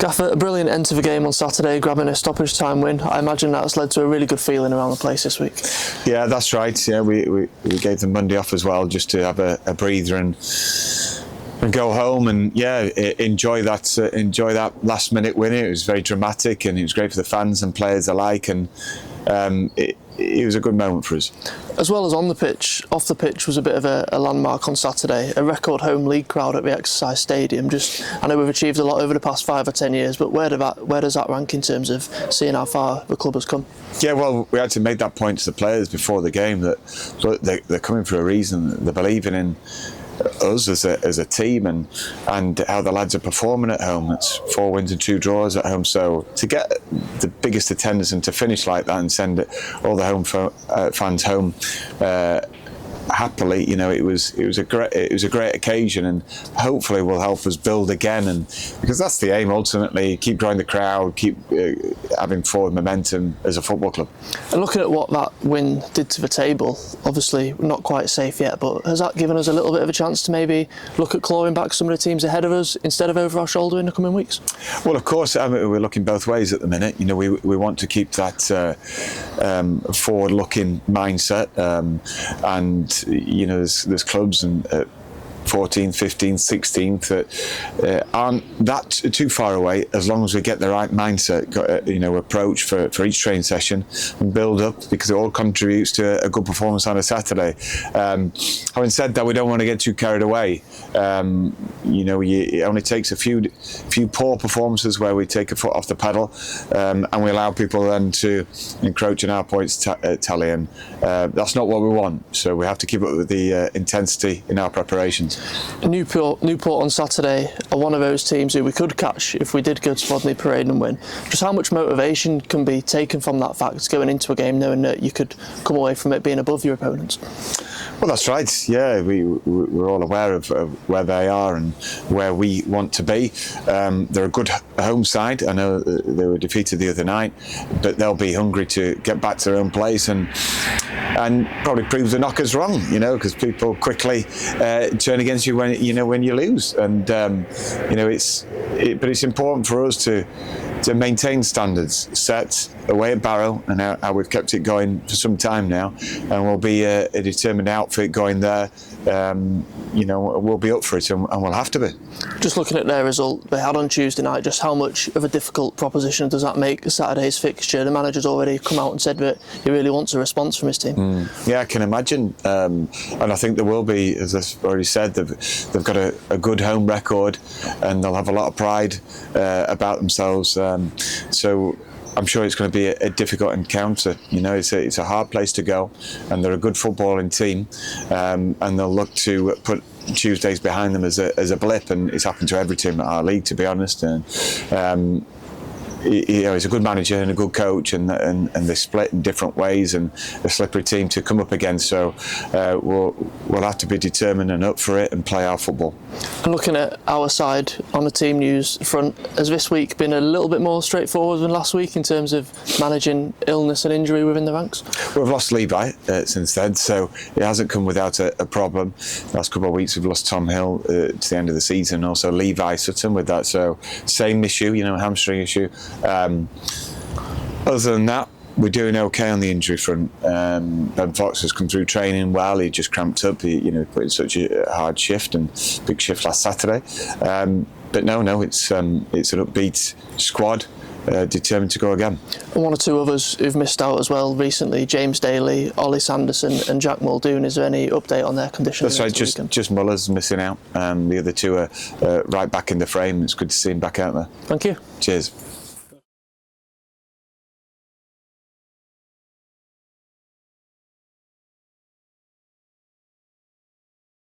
Gaffer, a brilliant end to the game on Saturday, grabbing a stoppage time win. I imagine that's led to a really good feeling around the place this week. Yeah, that's right. Yeah, we gave them Monday off as well, just to have a breather and go home and enjoy that last minute win. It was very dramatic and it was great for the fans and players alike, and it was a good moment for us. As well as on the pitch, off the pitch was a bit of a landmark on Saturday. A record home league crowd at the Exercise Stadium. I know we've achieved a lot over the past 5 or 10 years, but where does that rank in terms of seeing how far the club has come? Yeah, well, we had to make that point to the players before the game that look, they're coming for a reason. They're believing in us as a team and how the lads are performing at home. It's 4 wins and 2 draws at home, so to get the biggest attendance and to finish like that and send all the home fans home happily, it was a great occasion, and hopefully will help us build again, and because that's the aim ultimately, keep growing the crowd, keep having forward momentum as a football club. And looking at what that win did to the table, obviously not quite safe yet, but has that given us a little bit of a chance to maybe look at clawing back some of the teams ahead of us instead of over our shoulder in the coming weeks? Well, of course, we're looking both ways at the minute. We want to keep that forward-looking mindset, and there's clubs and 14th, 15th, 16th that aren't that too far away, as long as we get the right mindset, approach for each training session and build up, because it all contributes to a good performance on a Saturday. Having said that, we don't want to get too carried away. It only takes a few poor performances where we take a foot off the pedal, and we allow people then to encroach on our points tally, and that's not what we want. So we have to keep up with the intensity in our preparations. Newport on Saturday are one of those teams who we could catch if we did go to Swadney Parade and win. Just how much motivation can be taken from that fact, going into a game knowing that you could come away from it being above your opponents? Well, that's right. Yeah, we're all aware of where they are and where we want to be. They're a good home side. I know they were defeated the other night, but they'll be hungry to get back to their own place and probably prove the knockers wrong. Because people quickly turn against you when you lose, and but it's important for us to maintain standards set away at Barrow, and how we've kept it going for some time now, and we'll be a determined outfit going there. We'll be up for it, and we'll have to be. Just looking at their result they had on Tuesday night, just how much of a difficult proposition does that make Saturday's fixture? The manager's already come out and said that he really wants a response from his team. Yeah, I can imagine, and I think there will be, as I've already said, they've got a good home record, and they'll have a lot of pride about themselves. So I'm sure it's going to be a difficult encounter. It's a hard place to go, and they're a good footballing team, and they'll look to put Tuesdays behind them as a blip, and it's happened to every team at our league, to be honest. And he's a good manager and a good coach, and they split in different ways, and a slippery team to come up against. So we'll have to be determined and up for it and play our football. And looking at our side on the team news front, has this week been a little bit more straightforward than last week in terms of managing illness and injury within the ranks? We've lost Levi since then, so it hasn't come without a problem. The last couple of weeks we've lost Tom Hill to the end of the season, also Levi Sutton with that, so same issue, hamstring issue. Other than that, we're doing okay on the injury front. Ben Fox has come through training well. He just cramped up. He put in such a hard shift and big shift last Saturday. But no, it's an upbeat squad, determined to go again. And 1 or 2 others who've missed out as well recently: James Daly, Ollie Sanderson, and Jack Muldoon. Is there any update on their condition? That's right. Just Muller's missing out. The other 2 are right back in the frame. It's good to see him back out there. Thank you. Cheers.